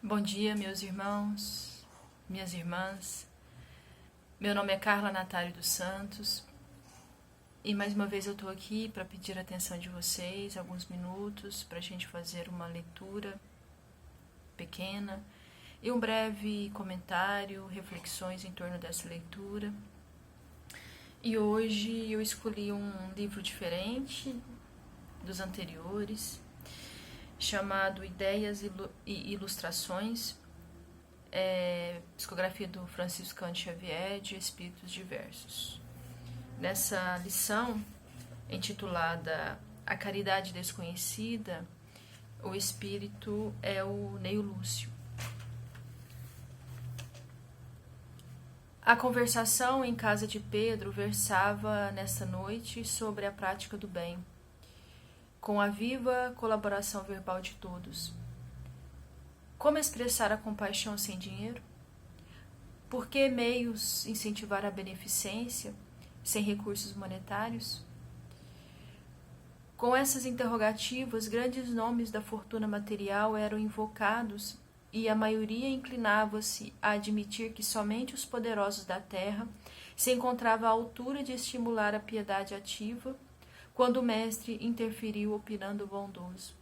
Bom dia, meus irmãos, minhas irmãs. Meu nome é Carla Natário dos Santos e mais uma vez eu estou aqui para pedir a atenção de vocês, alguns minutos, para a gente fazer uma leitura pequena e um breve comentário, reflexões em torno dessa leitura. E hoje eu escolhi um livro diferente dos anteriores, chamado Ideias e Ilustrações, psicografia do Francisco Cândido Xavier, de Espíritos Diversos. Nessa lição, intitulada A Caridade Desconhecida, o espírito é o Neio Lúcio. A conversação em casa de Pedro versava nessa noite sobre a prática do bem, com a viva colaboração verbal de todos. Como expressar a compaixão sem dinheiro? Por que meios incentivar a beneficência sem recursos monetários? Com essas interrogativas, grandes nomes da fortuna material eram invocados e a maioria inclinava-se a admitir que somente os poderosos da terra se encontravam à altura de estimular a piedade ativa, quando o mestre interferiu opinando bondoso.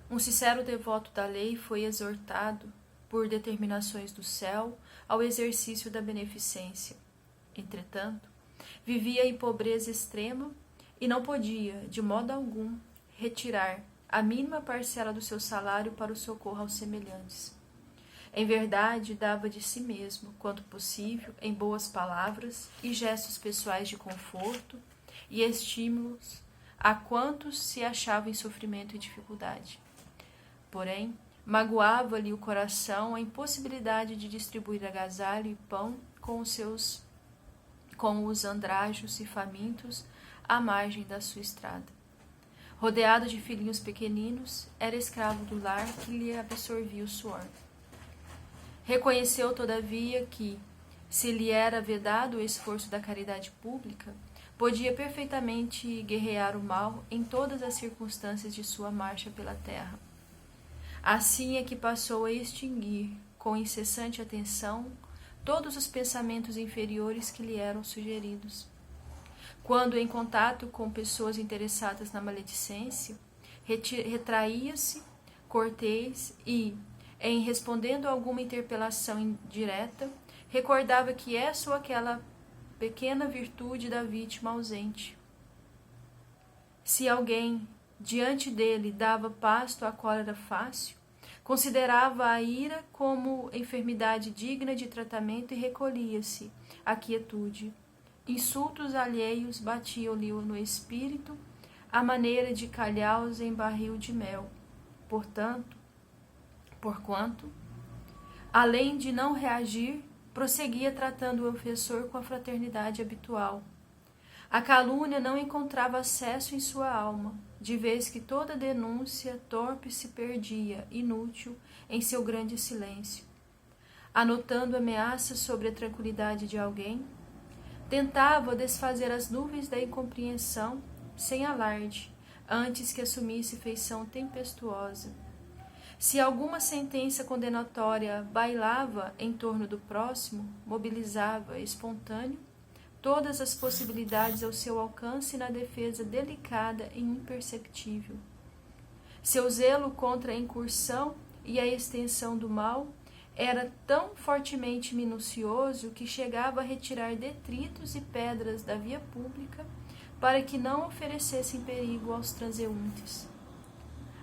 Um sincero devoto da lei foi exortado, por determinações do céu, ao exercício da beneficência. Entretanto, vivia em pobreza extrema e não podia, de modo algum, retirar a mínima parcela do seu salário para o socorro aos semelhantes. Em verdade, dava de si mesmo, quanto possível, em boas palavras e gestos pessoais de conforto e estímulos a quantos se achavam em sofrimento e dificuldade. Porém, magoava-lhe o coração a impossibilidade de distribuir agasalho e pão com os andrajos e famintos à margem da sua estrada. Rodeado de filhinhos pequeninos, era escravo do lar que lhe absorvia o suor. Reconheceu, todavia, que, se lhe era vedado o esforço da caridade pública, podia perfeitamente guerrear o mal em todas as circunstâncias de sua marcha pela terra. Assim é que passou a extinguir, com incessante atenção, todos os pensamentos inferiores que lhe eram sugeridos. Quando em contato com pessoas interessadas na maledicência, retraía-se, cortês e, em respondendo a alguma interpelação indireta, recordava que essa ou aquela pequena virtude da vítima ausente. Se alguém, diante dele, dava pasto à cólera fácil, considerava a ira como enfermidade digna de tratamento e recolhia-se à quietude. Insultos alheios batiam-lhe no espírito, à maneira de calhaus em barril de mel. Porquanto, além de não reagir, prosseguia tratando o ofensor com a fraternidade habitual. A calúnia não encontrava acesso em sua alma, de vez que toda denúncia torpe se perdia, inútil, em seu grande silêncio. Anotando ameaças sobre a tranquilidade de alguém, tentava desfazer as nuvens da incompreensão, sem alarde, antes que assumisse feição tempestuosa. Se alguma sentença condenatória bailava em torno do próximo, mobilizava, espontâneo, todas as possibilidades ao seu alcance na defesa delicada e imperceptível. Seu zelo contra a incursão e a extensão do mal era tão fortemente minucioso que chegava a retirar detritos e pedras da via pública para que não oferecessem perigo aos transeuntes.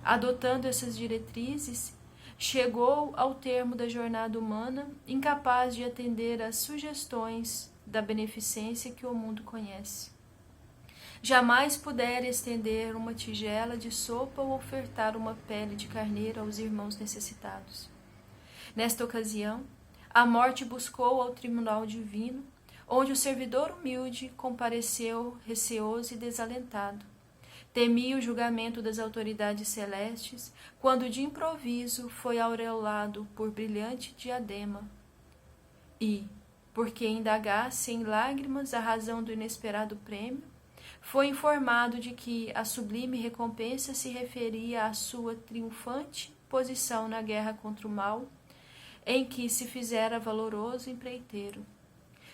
Adotando essas diretrizes, chegou ao termo da jornada humana, incapaz de atender às sugestões da beneficência que o mundo conhece. Jamais pudera estender uma tigela de sopa ou ofertar uma pele de carneiro aos irmãos necessitados. Nesta ocasião, a morte buscou ao tribunal divino, onde o servidor humilde compareceu receoso e desalentado. Temia o julgamento das autoridades celestes, quando de improviso foi aureolado por brilhante diadema. E, porque indagasse em lágrimas a razão do inesperado prêmio, foi informado de que a sublime recompensa se referia à sua triunfante posição na guerra contra o mal, em que se fizera valoroso empreiteiro.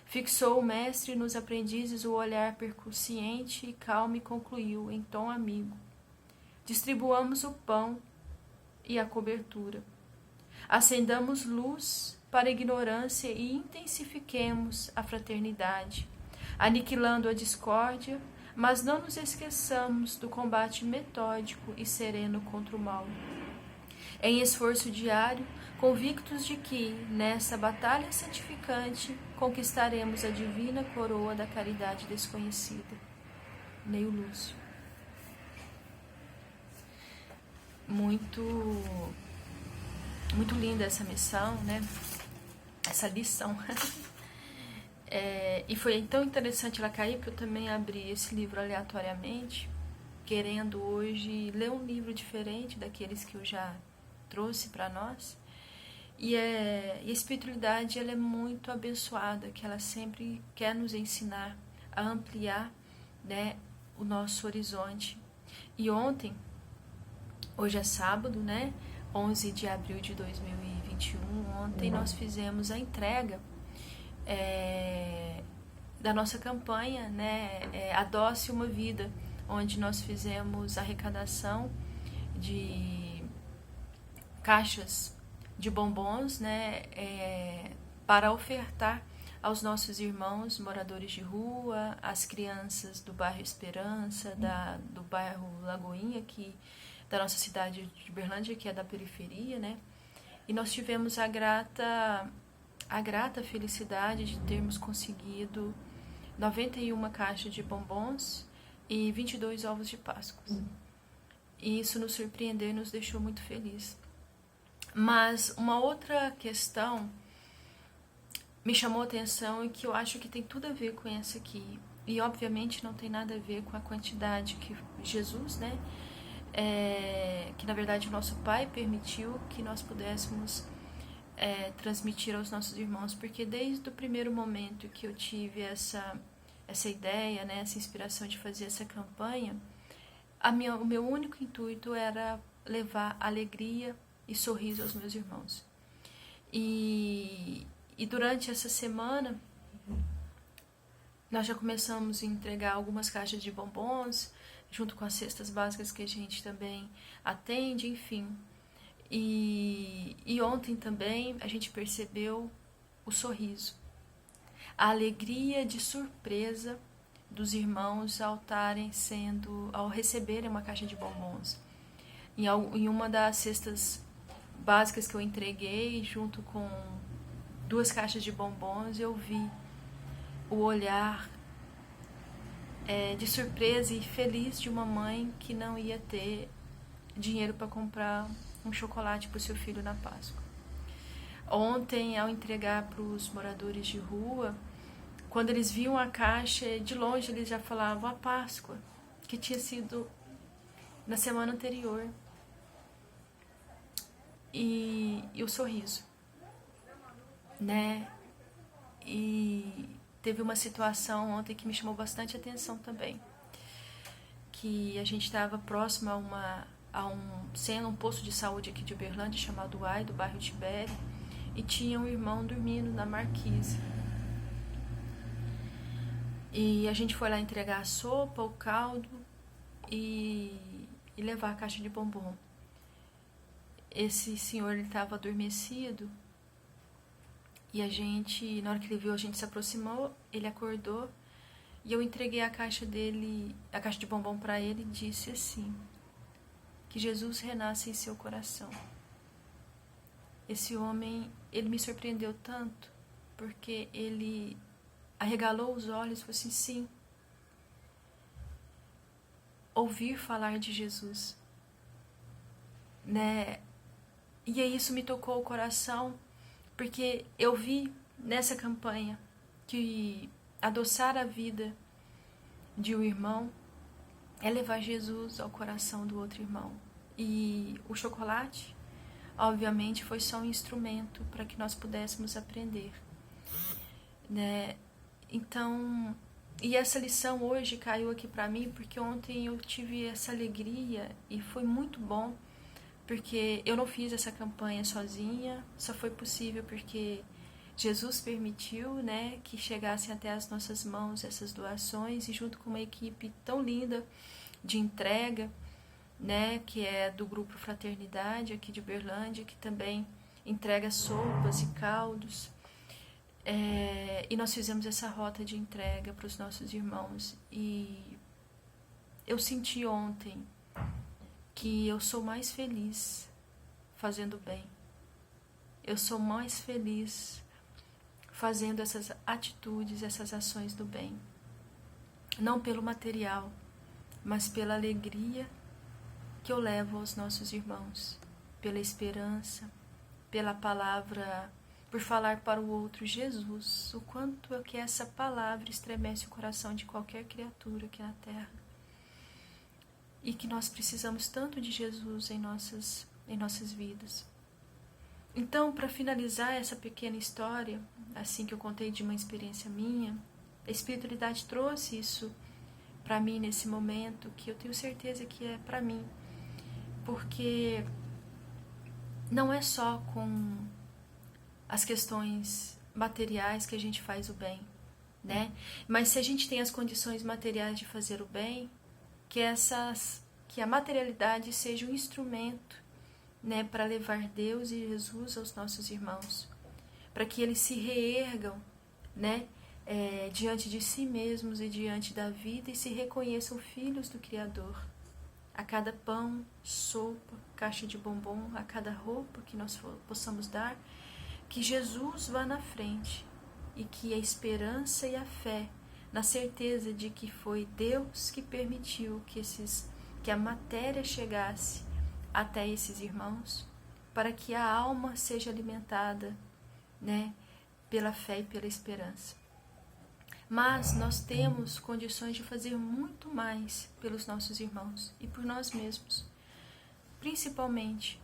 Fixou o mestre nos aprendizes o olhar percussiente e calmo e concluiu, em tom amigo: distribuamos o pão e a cobertura. Acendamos luz para a ignorância e intensifiquemos a fraternidade, aniquilando a discórdia, mas não nos esqueçamos do combate metódico e sereno contra o mal. Em esforço diário, convictos de que, nessa batalha santificante, conquistaremos a divina coroa da caridade desconhecida. Neio Lúcio. Muito linda essa missão, né? Essa lição. E foi tão interessante ela cair, porque eu também abri esse livro aleatoriamente, querendo hoje ler um livro diferente daqueles que eu já trouxe para nós. E a espiritualidade, ela é muito abençoada, que ela sempre quer nos ensinar a ampliar, né, o nosso horizonte. E hoje é sábado, né, 11 de abril de 2021, ontem nós fizemos a entrega da nossa campanha, né, Adoce uma Vida, onde nós fizemos a arrecadação de caixas de bombons, né, para ofertar aos nossos irmãos moradores de rua, às crianças do bairro Esperança, do bairro Lagoinha, da nossa cidade de Uberlândia, que é da periferia, né? E nós tivemos a grata felicidade de termos conseguido 91 caixas de bombons e 22 ovos de Páscoa. E isso nos surpreendeu e nos deixou muito felizes. Mas uma outra questão me chamou a atenção e que eu acho que tem tudo a ver com essa aqui. E obviamente não tem nada a ver com a quantidade que Jesus, né? Que na verdade o nosso Pai permitiu que nós pudéssemos transmitir aos nossos irmãos. Porque desde o primeiro momento que eu tive essa ideia, né? Essa inspiração de fazer essa campanha, o meu único intuito era levar alegria e sorriso aos meus irmãos. E durante essa semana, nós já começamos a entregar algumas caixas de bombons, junto com as cestas básicas que a gente também atende, enfim. E ontem também a gente percebeu o sorriso, a alegria de surpresa dos irmãos ao receberem uma caixa de bombons. Em uma das cestas básicas que eu entreguei, junto com 2 caixas de bombons, eu vi o olhar de surpresa e feliz de uma mãe que não ia ter dinheiro para comprar um chocolate para o seu filho na Páscoa. Ontem, ao entregar para os moradores de rua, quando eles viam a caixa, de longe eles já falavam a Páscoa, que tinha sido na semana anterior. E o sorriso, né? E teve uma situação ontem que me chamou bastante atenção também, que a gente estava próximo a um posto de saúde aqui de Uberlândia, chamado AI, do bairro Tibério, e tinha um irmão dormindo na marquise. E a gente foi lá entregar a sopa, o caldo e levar a caixa de bombom. Esse senhor, ele estava adormecido, e a gente, na hora que ele viu, a gente se aproximou, ele acordou, e eu entreguei a caixa de bombom para ele, e disse assim: que Jesus renasça em seu coração. Esse homem, ele me surpreendeu tanto, porque ele arregalou os olhos e falou assim: sim, ouvir falar de Jesus, né? E aí isso me tocou o coração, porque eu vi nessa campanha que adoçar a vida de um irmão é levar Jesus ao coração do outro irmão. E o chocolate, obviamente, foi só um instrumento para que nós pudéssemos aprender, né? Então, E essa lição hoje caiu aqui para mim, porque ontem eu tive essa alegria e foi muito bom, porque eu não fiz essa campanha sozinha, só foi possível porque Jesus permitiu, né, que chegassem até as nossas mãos essas doações, e junto com uma equipe tão linda de entrega, né, que é do Grupo Fraternidade aqui de Uberlândia, que também entrega sopas e caldos. E nós fizemos essa rota de entrega para os nossos irmãos, e eu senti ontem que eu sou mais feliz fazendo bem. Eu sou mais feliz fazendo essas atitudes, essas ações do bem. Não pelo material, mas pela alegria que eu levo aos nossos irmãos, pela esperança, pela palavra, por falar para o outro Jesus, o quanto é que essa palavra estremece o coração de qualquer criatura aqui na Terra. E que nós precisamos tanto de Jesus em nossas vidas. Então, para finalizar essa pequena história, assim que eu contei de uma experiência minha, a espiritualidade trouxe isso para mim nesse momento, que eu tenho certeza que é para mim. Porque não é só com as questões materiais que a gente faz o bem, né? Mas se a gente tem as condições materiais de fazer o bem, que a materialidade seja um instrumento, né, para levar Deus e Jesus aos nossos irmãos, para que eles se reergam, né, diante de si mesmos e diante da vida, e se reconheçam filhos do Criador. A cada pão, sopa, caixa de bombom, a cada roupa que nós possamos dar, que Jesus vá na frente, e que a esperança e a fé, na certeza de que foi Deus que permitiu que a matéria chegasse até esses irmãos, para que a alma seja alimentada, né, pela fé e pela esperança. Mas nós temos condições de fazer muito mais pelos nossos irmãos e por nós mesmos, principalmente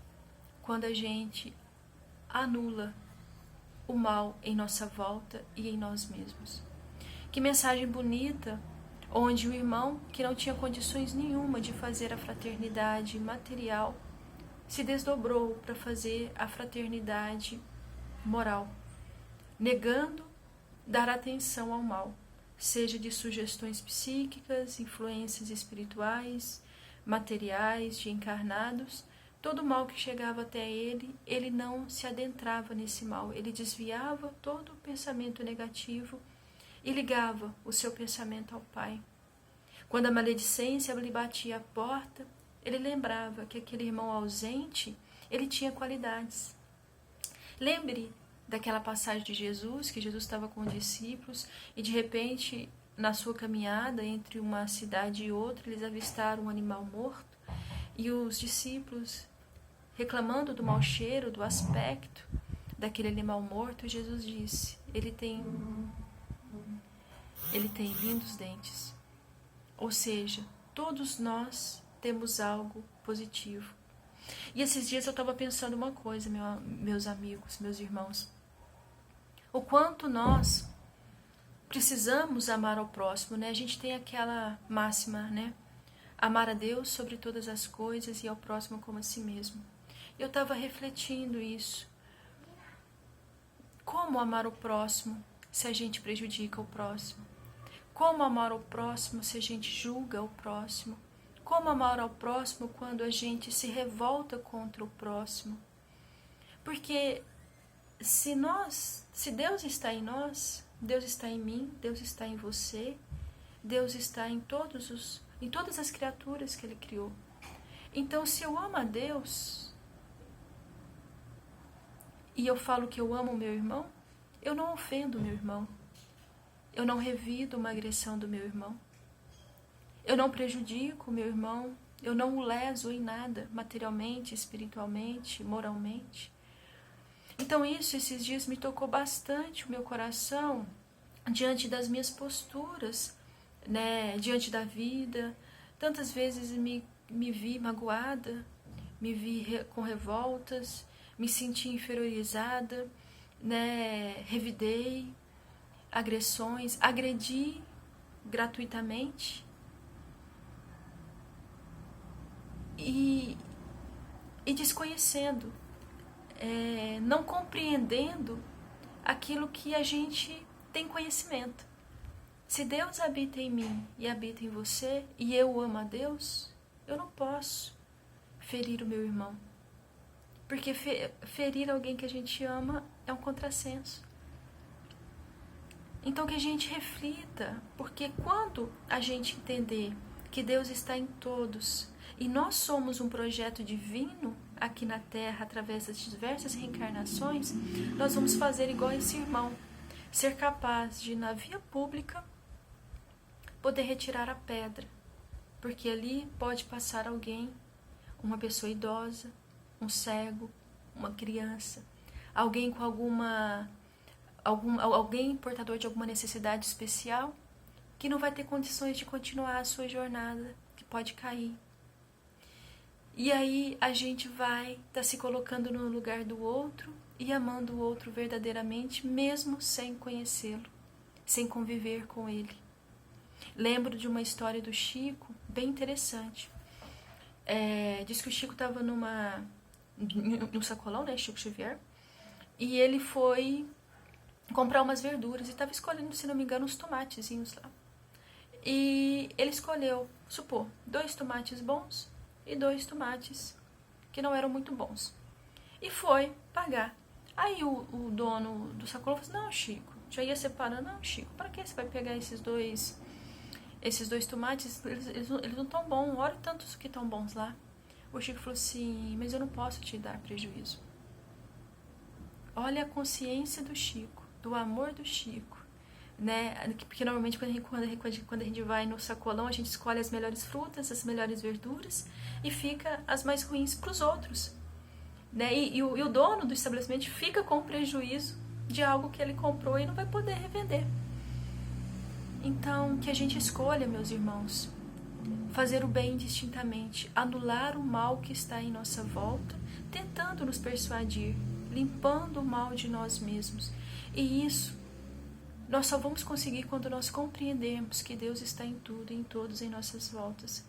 quando a gente anula o mal em nossa volta e em nós mesmos. Que mensagem bonita, onde o irmão que não tinha condições nenhuma de fazer a fraternidade material se desdobrou para fazer a fraternidade moral, negando dar atenção ao mal, seja de sugestões psíquicas, influências espirituais, materiais, de encarnados. Todo mal que chegava até ele, ele não se adentrava nesse mal, ele desviava todo o pensamento negativo e ligava o seu pensamento ao Pai. Quando a maledicência lhe batia a porta, ele lembrava que aquele irmão ausente, ele tinha qualidades. Lembre daquela passagem de Jesus, que Jesus estava com os discípulos e de repente, na sua caminhada entre uma cidade e outra, eles avistaram um animal morto, e os discípulos, reclamando do mau cheiro, do aspecto daquele animal morto, Jesus disse: ele tem lindos dentes. Ou seja, todos nós temos algo positivo. E esses dias eu estava pensando uma coisa, meus amigos, meus irmãos. O quanto nós precisamos amar ao próximo, né? A gente tem aquela máxima, né? Amar a Deus sobre todas as coisas e ao próximo como a si mesmo. Eu estava refletindo isso. Como amar o próximo se a gente prejudica o próximo? Como amar o próximo se a gente julga o próximo? Como amar ao próximo quando a gente se revolta contra o próximo? Porque se Deus está em nós, Deus está em mim, Deus está em você, Deus está em todas as criaturas que Ele criou. Então, se eu amo a Deus e eu falo que eu amo o meu irmão, eu não ofendo o meu irmão. Eu não revido uma agressão do meu irmão. Eu não prejudico o meu irmão. Eu não o leso em nada, materialmente, espiritualmente, moralmente. Então esses dias me tocou bastante o meu coração diante das minhas posturas, né, diante da vida. Tantas vezes me vi magoada, me vi com revoltas, me senti inferiorizada, né, revidei agressões, agredi gratuitamente e desconhecendo, não compreendendo aquilo que a gente tem conhecimento. Se Deus habita em mim e habita em você, e eu amo a Deus, eu não posso ferir o meu irmão. Porque ferir alguém que a gente ama é um contrassenso. Então que a gente reflita, porque quando a gente entender que Deus está em todos e nós somos um projeto divino aqui na Terra através das diversas reencarnações, nós vamos fazer igual esse irmão, ser capaz de, na via pública, poder retirar a pedra, porque ali pode passar alguém, uma pessoa idosa, um cego, uma criança, alguém com alguém portador de alguma necessidade especial, que não vai ter condições de continuar a sua jornada, que pode cair. E aí a gente vai estar se colocando no lugar do outro e amando o outro verdadeiramente, mesmo sem conhecê-lo, sem conviver com ele. Lembro de uma história do Chico, bem interessante. Diz que o Chico estava num sacolão, né, Chico Xavier, e ele foi comprar umas verduras e estava escolhendo, se não me engano, uns tomatezinhos lá. E ele escolheu, supor, 2 tomates bons e 2 tomates que não eram muito bons. E foi pagar. Aí o dono do sacolão falou assim, não, Chico, já ia separando, não, Chico, para que você vai pegar esses dois tomates? Eles não estão bons, olha tantos que estão bons lá. O Chico falou assim, mas eu não posso te dar prejuízo. Olha a consciência do Chico, do amor do Chico, né? Porque normalmente quando a gente vai no sacolão, a gente escolhe as melhores frutas, as melhores verduras e fica as mais ruins para os outros, né? E o dono do estabelecimento fica com prejuízo de algo que ele comprou e não vai poder revender. Então, que a gente escolha, meus irmãos, fazer o bem distintamente, anular o mal que está em nossa volta, tentando nos persuadir, limpando o mal de nós mesmos. E isso nós só vamos conseguir quando nós compreendermos que Deus está em tudo e em todos em nossas voltas.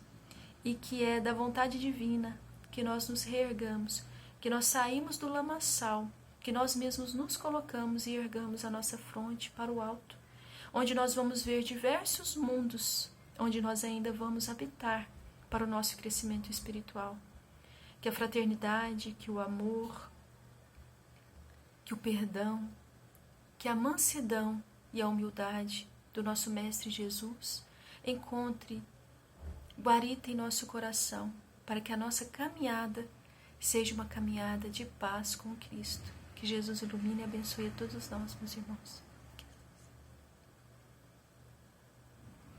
E que é da vontade divina que nós nos reergamos, que nós saímos do lamaçal, que nós mesmos nos colocamos e ergamos a nossa fronte para o alto, onde nós vamos ver diversos mundos, onde nós ainda vamos habitar para o nosso crescimento espiritual. Que a fraternidade, que o amor, que o perdão, que a mansidão e a humildade do nosso Mestre Jesus encontre guarita em nosso coração, para que a nossa caminhada seja uma caminhada de paz com Cristo. Que Jesus ilumine e abençoe a todos nós, meus irmãos.